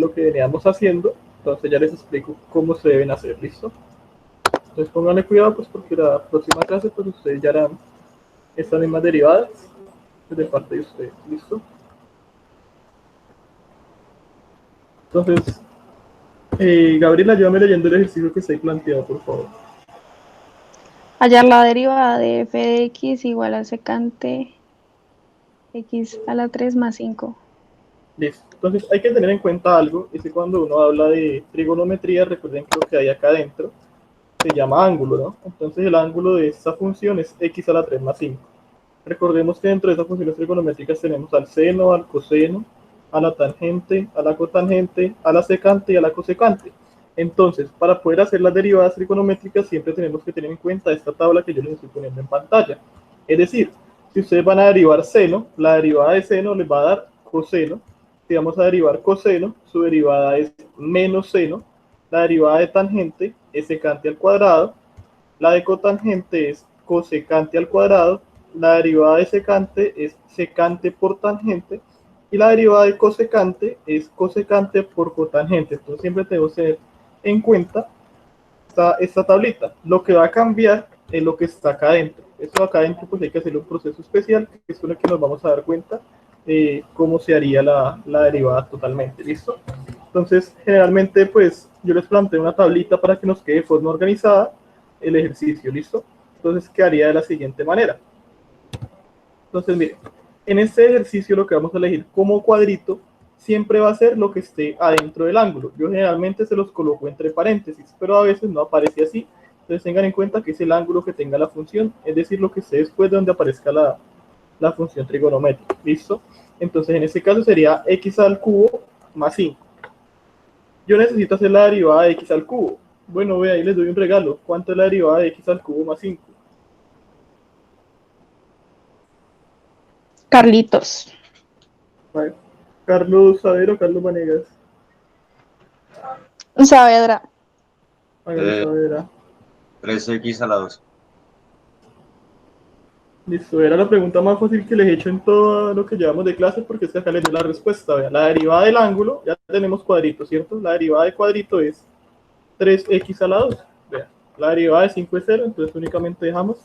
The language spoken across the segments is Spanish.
lo que veníamos haciendo. Entonces ya les explico cómo se deben hacer, ¿listo? Entonces pónganle cuidado, pues, porque la próxima clase, pues, ustedes ya harán estas mismas derivadas de parte de ustedes, ¿listo? Entonces, Gabriela, ayúdame leyendo el ejercicio que está ahí planteado, por favor. Hallar la derivada de f de x igual a secante x a la 3 más 5. Listo. Entonces hay que tener en cuenta algo, es que cuando uno habla de trigonometría, recuerden que lo que hay acá adentro se llama ángulo, ¿no? Entonces el ángulo de esta función es x a la 3 más 5. Recordemos que dentro de estas funciones trigonométricas tenemos al seno, al coseno, a la tangente, a la cotangente, a la secante y a la cosecante. Entonces, para poder hacer las derivadas trigonométricas siempre tenemos que tener en cuenta esta tabla que yo les estoy poniendo en pantalla. Es decir, si ustedes van a derivar seno, la derivada de seno les va a dar coseno. Si vamos a derivar coseno, su derivada es menos seno. La derivada de tangente es secante al cuadrado. La de cotangente es cosecante al cuadrado. La derivada de secante es secante por tangente. Y la derivada de cosecante es cosecante por cotangente. Entonces siempre tenemos que tener en cuenta esta tablita. Lo que va a cambiar es lo que está acá adentro. Esto acá adentro pues hay que hacer un proceso especial, que es con el que nos vamos a dar cuenta de cómo se haría la derivada totalmente. ¿Listo? Entonces, generalmente pues yo les planteo una tablita para que nos quede de forma organizada el ejercicio. ¿Listo? Entonces quedaría de la siguiente manera. Entonces, miren, en este ejercicio lo que vamos a elegir como cuadrito siempre va a ser lo que esté adentro del ángulo. Yo generalmente se los coloco entre paréntesis, pero a veces no aparece así. Entonces tengan en cuenta que es el ángulo que tenga la función, es decir, lo que esté después de donde aparezca la función trigonométrica. ¿Listo? Entonces en este caso sería x al cubo más 5. Yo necesito hacer la derivada de x al cubo. Bueno, ve ahí les doy un regalo. ¿Cuánto es la derivada de x al cubo más 5? Carlitos. Vale. Carlos Saber o Carlos Vanegas. Saavedra. Hágale saber. 3x a la 2. Listo, era la pregunta más fácil que les he hecho en todo lo que llevamos de clase, porque es que acá les doy la respuesta. Vean, la derivada del ángulo, ya tenemos cuadrito, ¿cierto? La derivada de cuadrito es 3x a la 2. Vean, la derivada de 5 es 0, entonces únicamente dejamos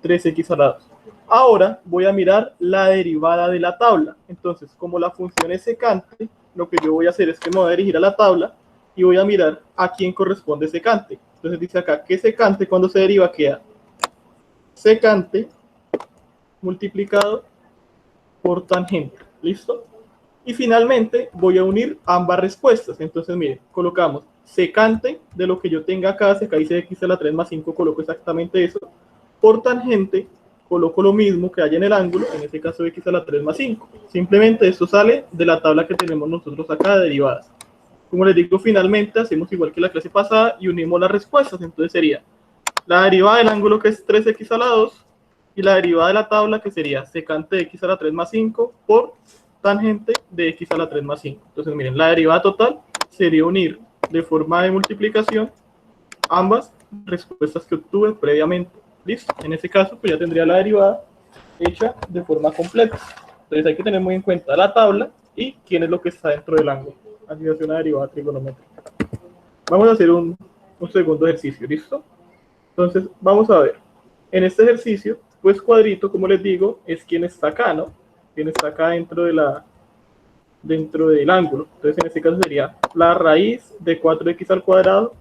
3x a la 2. Ahora voy a mirar la derivada de la tabla. Entonces, como la función es secante, lo que yo voy a hacer es que me voy a dirigir a la tabla y voy a mirar a quién corresponde secante. Entonces dice acá que secante cuando se deriva queda secante multiplicado por tangente. ¿Listo? Y finalmente voy a unir ambas respuestas. Entonces, miren, colocamos secante de lo que yo tenga acá, acá dice x a la 3 más 5, coloco exactamente eso. Por tangente, coloco lo mismo que hay en el ángulo, en este caso x a la 3 más 5. Simplemente esto sale de la tabla que tenemos nosotros acá de derivadas. Como les digo, finalmente hacemos igual que la clase pasada y unimos las respuestas. Entonces sería la derivada del ángulo, que es 3x a la 2, y la derivada de la tabla, que sería secante de x a la 3 más 5 por tangente de x a la 3 más 5. Entonces, miren, la derivada total sería unir de forma de multiplicación ambas respuestas que obtuve previamente. ¿Listo? En este caso, pues ya tendría la derivada hecha de forma completa. Entonces hay que tener muy en cuenta la tabla y quién es lo que está dentro del ángulo. Así hace una derivada trigonométrica. Vamos a hacer un segundo ejercicio, ¿listo? Entonces, vamos a ver. En este ejercicio, pues cuadrito, como les digo, es quien está acá, ¿no? Quien está acá dentro del ángulo. Entonces, en este caso sería la raíz de 4x al cuadrado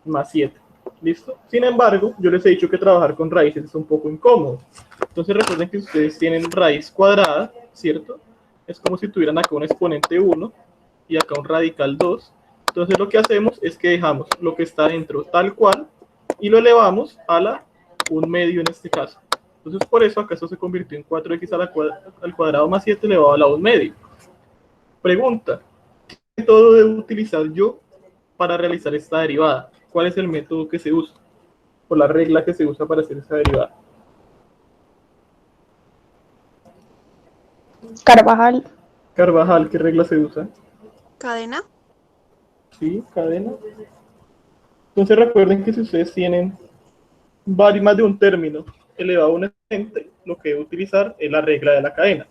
más 7. ¿Listo? Sin embargo, yo les he dicho que trabajar con raíces es un poco incómodo. Entonces, recuerden que ustedes tienen raíz cuadrada, ¿cierto? Es como si tuvieran acá un exponente 1 y acá un radical 2. Entonces, lo que hacemos es que dejamos lo que está dentro tal cual y lo elevamos a la 1 medio en este caso. Entonces, por eso acá esto se convirtió en 4x al cuadrado más 7 elevado a la 1 medio. Pregunta: ¿qué método debo utilizar yo para realizar esta derivada? ¿Cuál es el método que se usa? O la regla que se usa para hacer esta derivada. Carvajal. Carvajal, ¿qué regla se usa? ¿Cadena? Sí, cadena. Entonces recuerden que si ustedes tienen más de un término elevado a un exponente, lo que debo utilizar es la regla de la cadena.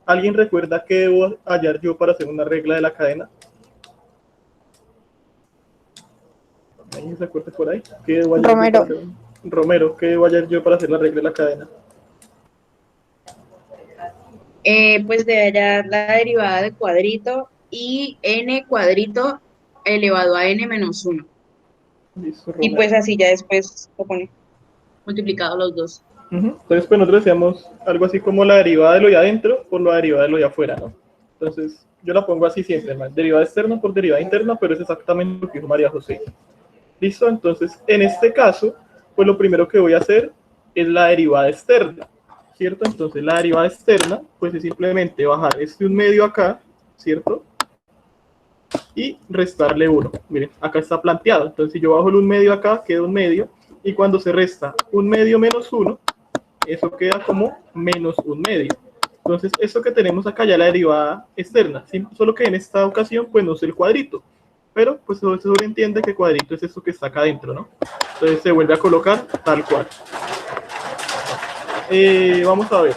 ¿Alguien recuerda qué debo hallar yo para hacer una regla de la cadena? ¿Alguien se acuerda por ahí? ¿Qué debo hallar Romero. yo para hacer- Romero, ¿qué debo hallar yo para hacer la regla de la cadena? Pues debe hallar la derivada de cuadrito y n cuadrito elevado a n menos 1. Listo, Y Romero. pues así ya después lo pone multiplicado los dos. Entonces, pues nosotros decíamos algo así como la derivada de lo de adentro por la derivada de lo de afuera, ¿no? Entonces, yo la pongo así siempre, ¿no? Derivada externa por derivada interna, pero es exactamente lo que dijo María José. ¿Listo? Entonces, en este caso, pues lo primero que voy a hacer es la derivada externa, ¿cierto? Entonces, la derivada externa, pues es simplemente bajar este 1/2 acá, ¿cierto? Y restarle 1. Miren, acá está planteado. Entonces, si yo bajo el 1/2 acá, queda 1/2. Y cuando se resta 1/2 menos 1, eso queda como menos 1/2. Entonces, esto que tenemos acá ya la derivada externa, ¿sí? Solo que en esta ocasión, pues no es el cuadrito. Pero, pues se sobreentiende que cuadrito es esto que está acá adentro, ¿no? Entonces, se vuelve a colocar tal cual. Vamos a ver.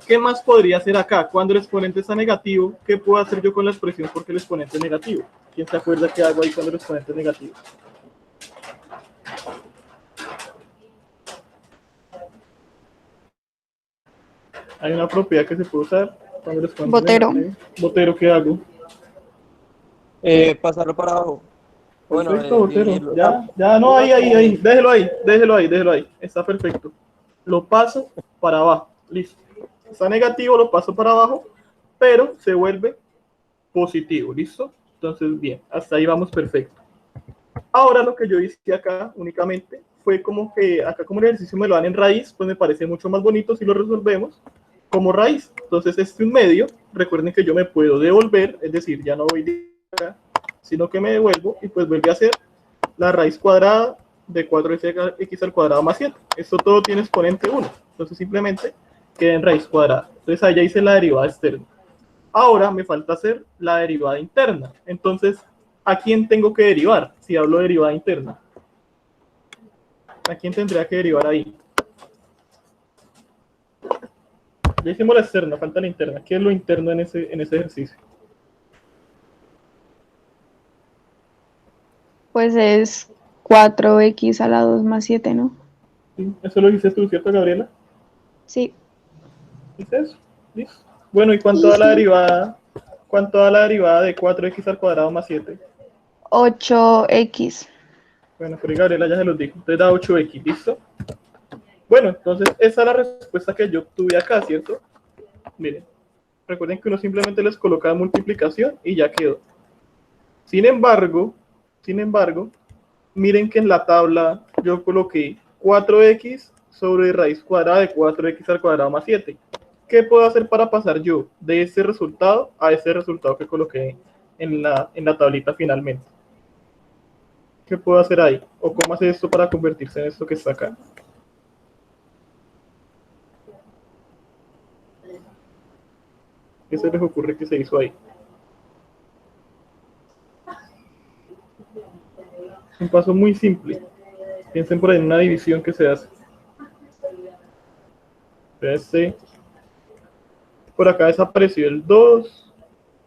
¿Qué más podría hacer acá? Cuando el exponente está negativo, ¿qué puedo hacer yo con la expresión porque el exponente es negativo? ¿Quién se acuerda qué hago ahí cuando el exponente es negativo? Hay una propiedad que se puede usar cuando el exponente Botero. es negativo. Botero, ¿qué hago? Pasarlo para abajo. Bueno, Perfecto, Botero. dividirlo. Ya, no, ahí. Déjelo ahí. Está perfecto. Lo paso para abajo. Listo. Está negativo, lo paso para abajo, pero se vuelve positivo. ¿Listo? Entonces, bien, hasta ahí vamos perfecto. Ahora lo que yo hice acá únicamente fue como que acá como el ejercicio me lo dan en raíz, pues me parece mucho más bonito si lo resolvemos como raíz. Entonces este 1/2, recuerden que yo me puedo devolver, es decir, ya no voy de acá, sino que me devuelvo y pues vuelve a ser la raíz cuadrada de 4x al cuadrado más 7. Esto todo tiene exponente 1, entonces simplemente queda en raíz cuadrada. Entonces allá hice la derivada externa. Ahora me falta hacer la derivada interna. Entonces, ¿a quién tengo que derivar si hablo de derivada interna? ¿A quién tendría que derivar ahí? Ya hicimos la externa, falta la interna. ¿Qué es lo interno en ese ejercicio? Pues es 4x a la 2 más 7, ¿no? ¿Sí? Eso lo dices tú, ¿cierto, Gabriela? Sí. ¿Dice eso? ¿Listo? Bueno, ¿y cuánto da la derivada? ¿Cuánto da la derivada de 4x al cuadrado más 7? 8x. Bueno, pero Gabriela ya se los dijo. Entonces da 8x, ¿listo? Bueno, entonces esa es la respuesta que yo obtuve acá, ¿cierto? Miren, recuerden que uno simplemente les coloca multiplicación y ya quedó. Sin embargo, miren que en la tabla yo coloqué 4x sobre raíz cuadrada de 4x al cuadrado más 7. ¿Qué puedo hacer para pasar yo de ese resultado a ese resultado que coloqué en la tablita finalmente? ¿Qué puedo hacer ahí? ¿O cómo hacer esto para convertirse en esto que está acá? ¿Qué se les ocurre que se hizo ahí? Un paso muy simple. Piensen por ahí en una división que se hace. Por acá desapareció el 2.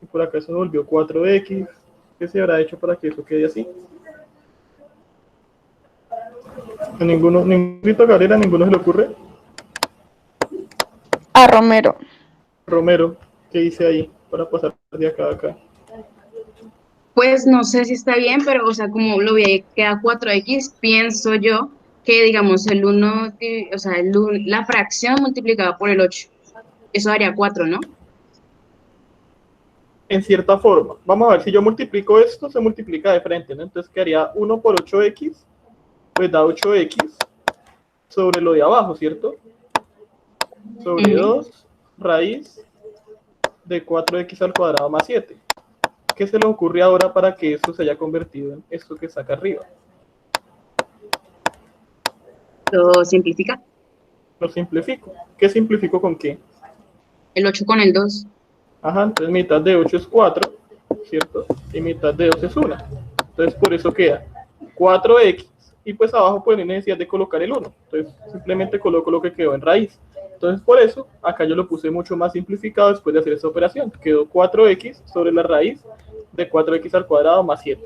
Y por acá se volvió 4x. ¿Qué se habrá hecho para que eso quede así? ¿A ninguno Gabriela, ninguno se le ocurre? A Romero. Romero, ¿qué hice ahí para pasar de acá a acá? Pues no sé si está bien, pero o sea, como lo vi ahí, queda 4x, pienso yo que digamos el 1, o sea, la fracción multiplicada por el 8, eso daría 4, ¿no? En cierta forma. Vamos a ver, si yo multiplico esto, se multiplica de frente, ¿no? Entonces quedaría 1 por 8x, pues da 8x sobre lo de abajo, ¿cierto? Sobre 2 raíz de 4x al cuadrado más 7. ¿Qué se le ocurre ahora para que esto se haya convertido en esto que está acá arriba? Lo simplifica. Lo simplifico. ¿Qué simplifico con qué? El 8 con el 2. Ajá, entonces mitad de 8 es 4, ¿cierto? Y mitad de 2 es 1. Entonces por eso queda 4x. Y pues abajo pues no hay necesidad de colocar el 1. Entonces simplemente coloco lo que quedó en raíz. Entonces por eso acá yo lo puse mucho más simplificado después de hacer esta operación. Quedó 4x sobre la raíz de 4x al cuadrado más 7.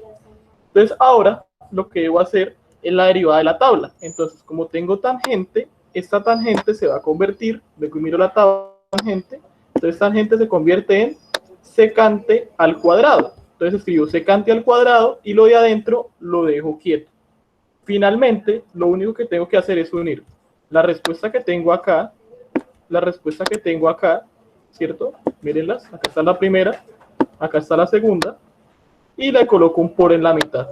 Entonces ahora lo que debo hacer es la derivada de la tabla. Entonces, como tengo tangente, esta tangente se va a convertir, miro la tangente, entonces tangente se convierte en secante al cuadrado. Entonces escribo secante al cuadrado y lo de adentro lo dejo quieto. Finalmente, lo único que tengo que hacer es unir la respuesta que tengo acá, ¿cierto? Mírenlas, acá está la primera, acá está la segunda, y le coloco un por en la mitad.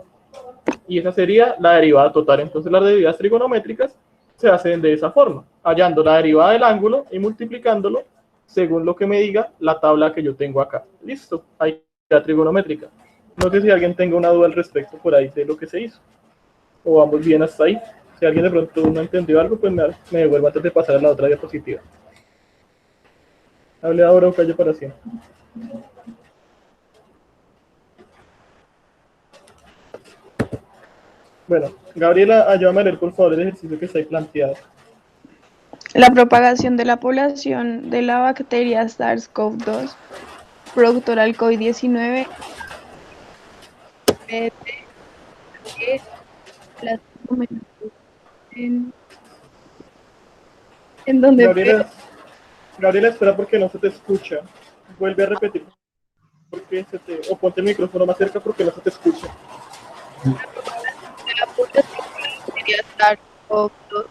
Y esa sería la derivada total. Entonces las derivadas trigonométricas se hacen de esa forma, hallando la derivada del ángulo y multiplicándolo según lo que me diga la tabla que yo tengo acá. Listo, ahí la trigonométrica. No sé si alguien tenga una duda al respecto por ahí de lo que se hizo. O vamos bien hasta ahí. Si alguien de pronto no entendió algo, pues me devuelvo antes de pasar a la otra diapositiva. Hable ahora o calle para siempre. Bueno, Gabriela, ayúdame a leer por favor el ejercicio que está ahí planteado. La propagación de la población de la bacteria SARS-CoV-2, productora del COVID-19, en donde Gabriela, espera porque no se te escucha. Vuelve a repetir. O ponte el micrófono más cerca porque no se te escucha. la población de la bacteria SARS-CoV-2,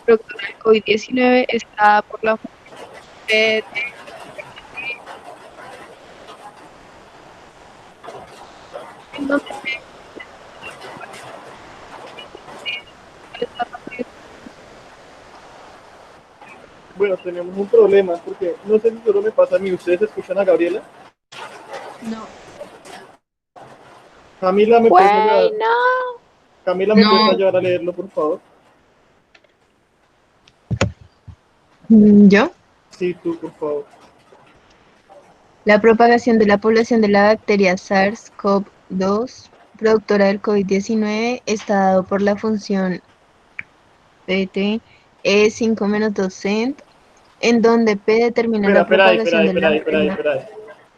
productora del COVID-19, está por la en donde Bueno, tenemos un problema porque no sé si solo me pasa a mí. ¿Ustedes escuchan a Gabriela? No. Camila, ¿me puedes ayudar? no. Camila, ¿me No. puedes ayudar a leerlo, por favor? ¿Yo? Sí, tú, por favor. La propagación de la población de la bacteria SARS-CoV-2, productora del COVID-19, está dado por la función pt E5 menos 2 cent, en donde P determina la propagación de la... Espera.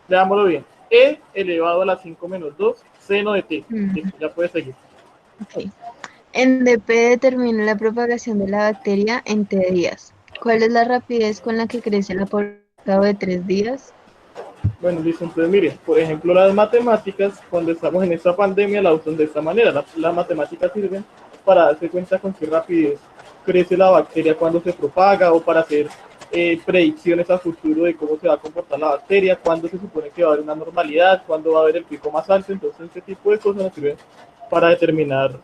Leámoslo bien. E elevado a la 5 menos 2, seno de t. Listo, ya puedes seguir. Okay. En donde P determina la propagación de la bacteria en T días. ¿Cuál es la rapidez con la que crece la población al cabo de 3 días? Bueno, listo, entonces miren, por ejemplo, las matemáticas, cuando estamos en esta pandemia, la usan de esta manera. Las matemáticas sirven para darse cuenta con qué rapidez crece la bacteria cuando se propaga, o para hacer predicciones a futuro de cómo se va a comportar la bacteria, cuándo se supone que va a haber una normalidad, cuándo va a haber el pico más alto. Entonces este tipo de cosas nos sirven para determinar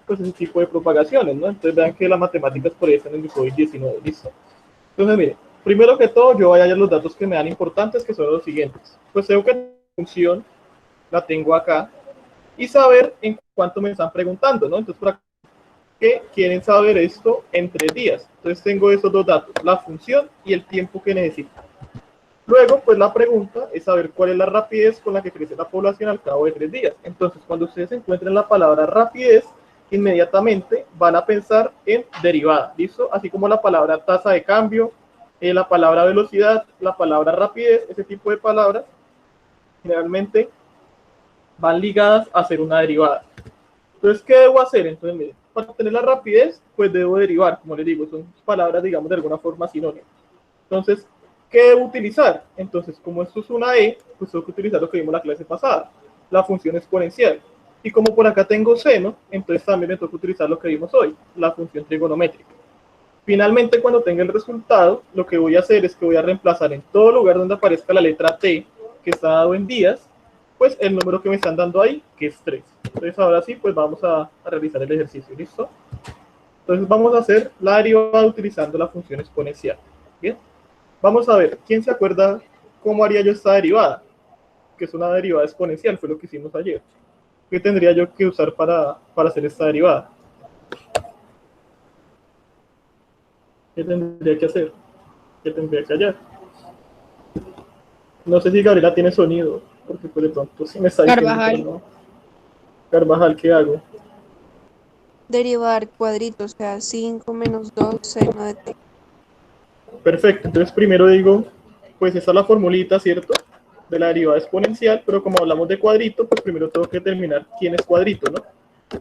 pues ese tipo de propagaciones, ¿no? Entonces vean que las matemáticas por ahí están en el COVID-19, listo. Entonces miren, primero que todo yo voy a hallar los datos que me dan importantes, que son los siguientes. Pues tengo que la función la tengo acá y saber en cuánto me están preguntando, ¿no? Entonces por acá que quieren saber esto en 3 días. Entonces tengo esos dos datos, la función y el tiempo que necesito. Luego, pues la pregunta es saber cuál es la rapidez con la que crece la población al cabo de 3 días. Entonces, cuando ustedes encuentren la palabra rapidez, inmediatamente van a pensar en derivada, ¿listo? Así como la palabra tasa de cambio, la palabra velocidad, la palabra rapidez, ese tipo de palabras, generalmente van ligadas a hacer una derivada. Entonces, ¿qué debo hacer? Entonces, miren, para tener la rapidez, pues debo derivar, como les digo, son palabras, digamos, de alguna forma sinónimas. Entonces, ¿qué debo utilizar? Entonces, como esto es una E, pues tengo que utilizar lo que vimos la clase pasada, la función exponencial. Y como por acá tengo seno, entonces también me toca utilizar lo que vimos hoy, la función trigonométrica. Finalmente, cuando tenga el resultado, lo que voy a hacer es que voy a reemplazar en todo lugar donde aparezca la letra T, que está dado en días, pues el número que me están dando ahí, que es 3. Entonces ahora sí, pues vamos a realizar el ejercicio, ¿listo? Entonces vamos a hacer la derivada utilizando la función exponencial. Bien, vamos a ver, ¿quién se acuerda cómo haría yo esta derivada? Que es una derivada exponencial, fue lo que hicimos ayer. ¿Qué tendría yo que usar para hacer esta derivada? ¿Qué tendría que hacer? ¿Qué tendría que hallar? No sé si Gabriela tiene sonido, porque pues de pronto sí me está diciendo. Carvajal. No. Carvajal, ¿qué hago? Derivar cuadritos, o sea, 5 menos 2 seno de t. Perfecto, entonces primero digo, pues esta es la formulita, ¿cierto? De la derivada exponencial, pero como hablamos de cuadrito, pues primero tengo que determinar quién es cuadrito, ¿no?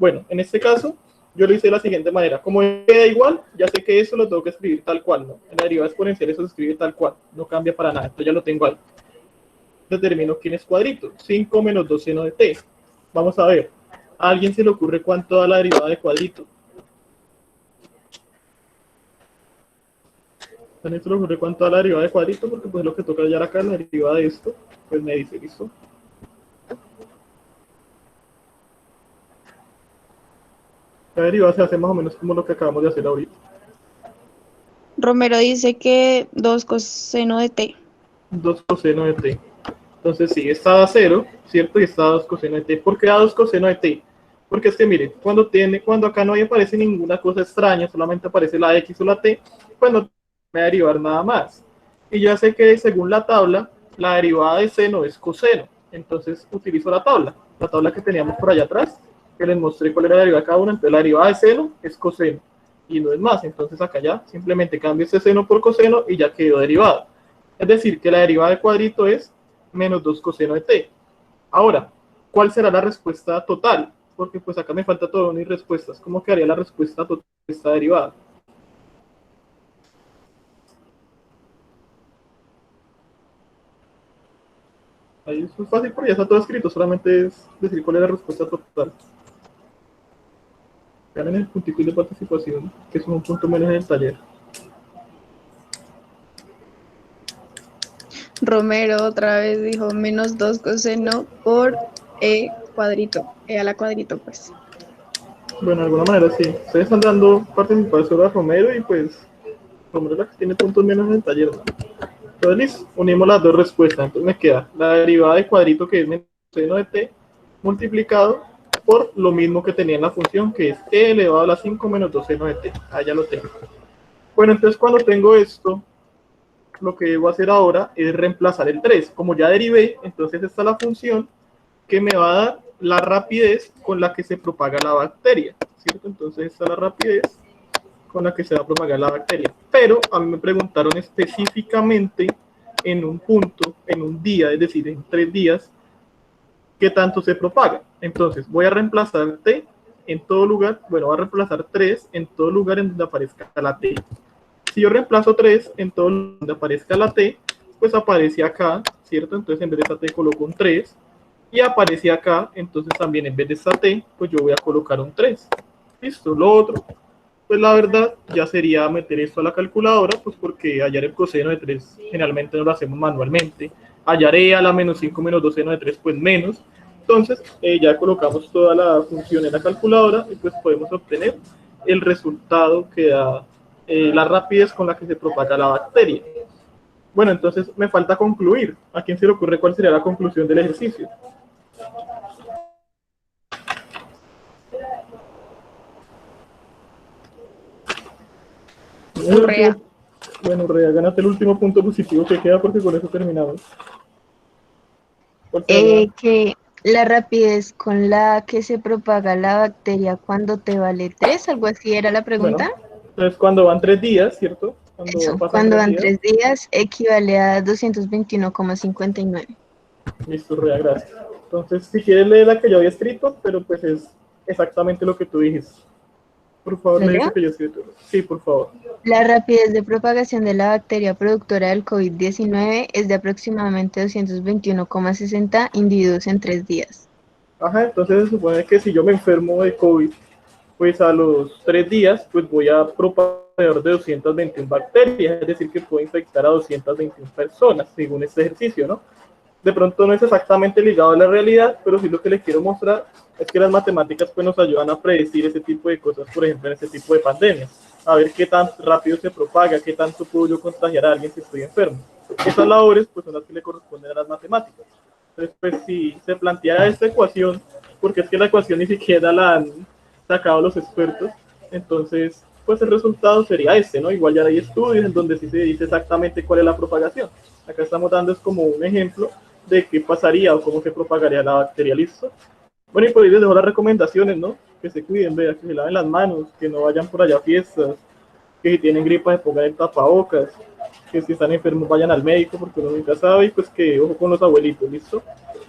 Bueno, en este caso, yo lo hice de la siguiente manera. Como queda igual, ya sé que eso lo tengo que escribir tal cual, ¿no? En la derivada exponencial eso se escribe tal cual, no cambia para nada. Entonces ya lo tengo ahí. Determino quién es cuadrito. 5 menos 2 seno de t. Vamos a ver. ¿A alguien se le ocurre cuánto da la derivada de cuadrito? ¿A alguien se le ocurre cuánto da la derivada de cuadrito? Porque pues lo que toca hallar acá, la derivada de esto, pues me dice, ¿listo? La derivada se hace más o menos como lo que acabamos de hacer ahorita. Romero dice que 2 coseno de t. 2 coseno de t. Entonces sí, esta da 0, ¿cierto? Y esta da 2 coseno de t. ¿Por qué da 2 coseno de t? Porque es que mire, cuando acá no aparece ninguna cosa extraña, solamente aparece la x o la t, pues no me va a derivar nada más. Y ya sé que según la tabla, la derivada de seno es coseno. Entonces utilizo la tabla que teníamos por allá atrás, que les mostré cuál era la derivada de cada una. Entonces la derivada de seno es coseno y no es más. Entonces acá ya simplemente cambio este seno por coseno y ya quedó derivada. Es decir, que la derivada de cuadrito es menos 2 coseno de t. Ahora, ¿cuál será la respuesta total? Porque pues acá me falta todo unir respuestas. ¿Cómo quedaría la respuesta total de esta derivada? Ahí es muy fácil porque ya está todo escrito, solamente es decir cuál es la respuesta total. Vean en el puntico de participación, que es un punto menos en el taller. Romero otra vez dijo menos 2 coseno por e cuadrito. E a la cuadrito, pues. Bueno, de alguna manera sí. Ustedes están dando participación a Romero y pues Romero es la que tiene puntos menos en el taller, ¿no? Entonces, listo, unimos las dos respuestas. Entonces me queda la derivada de cuadrito, que es menos seno de t, multiplicado por lo mismo que tenía en la función, que es e elevado a la 5 menos 2 seno de t. Ah, ya lo tengo. Bueno, entonces cuando tengo esto, lo que debo hacer ahora es reemplazar el 3. Como ya derivé, entonces esta es la función que me va a dar la rapidez con la que se propaga la bacteria, ¿cierto? Entonces esta es la rapidez con la que se va a propagar la bacteria. Pero a mí me preguntaron específicamente en un punto, en un día, es decir, en 3 días, qué tanto se propaga. Entonces voy a reemplazar t en todo lugar, bueno, voy a reemplazar 3 en todo lugar en donde aparezca la t. Si yo reemplazo 3 en todo lugar donde aparezca la t, pues aparece acá, ¿cierto? Entonces en vez de esta t coloco un 3, y aparece acá, entonces también en vez de esta t, pues yo voy a colocar un 3. Listo, lo otro, pues la verdad ya sería meter esto a la calculadora, pues porque hallar el coseno de 3 generalmente no lo hacemos manualmente. Hallaré a la menos 5 menos 2 seno de 3, pues menos. Entonces ya colocamos toda la función en la calculadora y pues podemos obtener el resultado que da la rapidez con la que se propaga la bacteria. Bueno, entonces me falta concluir. ¿A quién se le ocurre cuál sería la conclusión del ejercicio? Urrea. Bueno, Urrea, ganaste el último punto positivo que queda porque con eso terminamos. ¿Cuál sería? Que la rapidez con la que se propaga la bacteria cuando te vale 3, algo así era la pregunta. Bueno, entonces cuando van 3 días, ¿cierto? Eso, cuando van 3 días equivale a 221,59. Listo, Urrea, gracias. Entonces, si quieres leer la que yo había escrito, pero pues es exactamente lo que tú dijiste. Por favor, lee eso que yo escrito. Sí, por favor. La rapidez de propagación de la bacteria productora del COVID-19 es de aproximadamente 221,60 individuos en 3 días. Ajá, entonces se supone que si yo me enfermo de COVID, pues a los 3 días, pues voy a propagar alrededor de 221 bacterias, es decir, que puedo infectar a 221 personas, según este ejercicio, ¿no? De pronto no es exactamente ligado a la realidad, pero sí lo que les quiero mostrar es que las matemáticas pues nos ayudan a predecir ese tipo de cosas, por ejemplo, en este tipo de pandemias, a ver qué tan rápido se propaga, qué tanto puedo yo contagiar a alguien si estoy enfermo. Esas labores pues son las que le corresponden a las matemáticas. Entonces, pues si se planteara esta ecuación, porque es que la ecuación ni siquiera la han sacado los expertos, entonces pues el resultado sería este, ¿no? Igual ya hay estudios en donde sí se dice exactamente cuál es la propagación. Acá estamos dando es como un ejemplo de qué pasaría o cómo se propagaría la bacteria, ¿listo? Bueno, y por ahí les dejo las recomendaciones, ¿no? Que se cuiden, vean, que se laven las manos, que no vayan por allá a fiestas, que si tienen gripa se pongan el tapabocas, que si están enfermos vayan al médico porque uno nunca sabe, y pues que ojo con los abuelitos, ¿listo?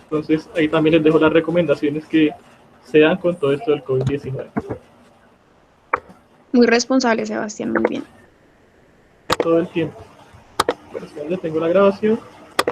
Entonces ahí también les dejo las recomendaciones que se dan con todo esto del COVID-19. Muy responsable, Sebastián, muy bien. Todo el tiempo. Bueno, es donde tengo la grabación.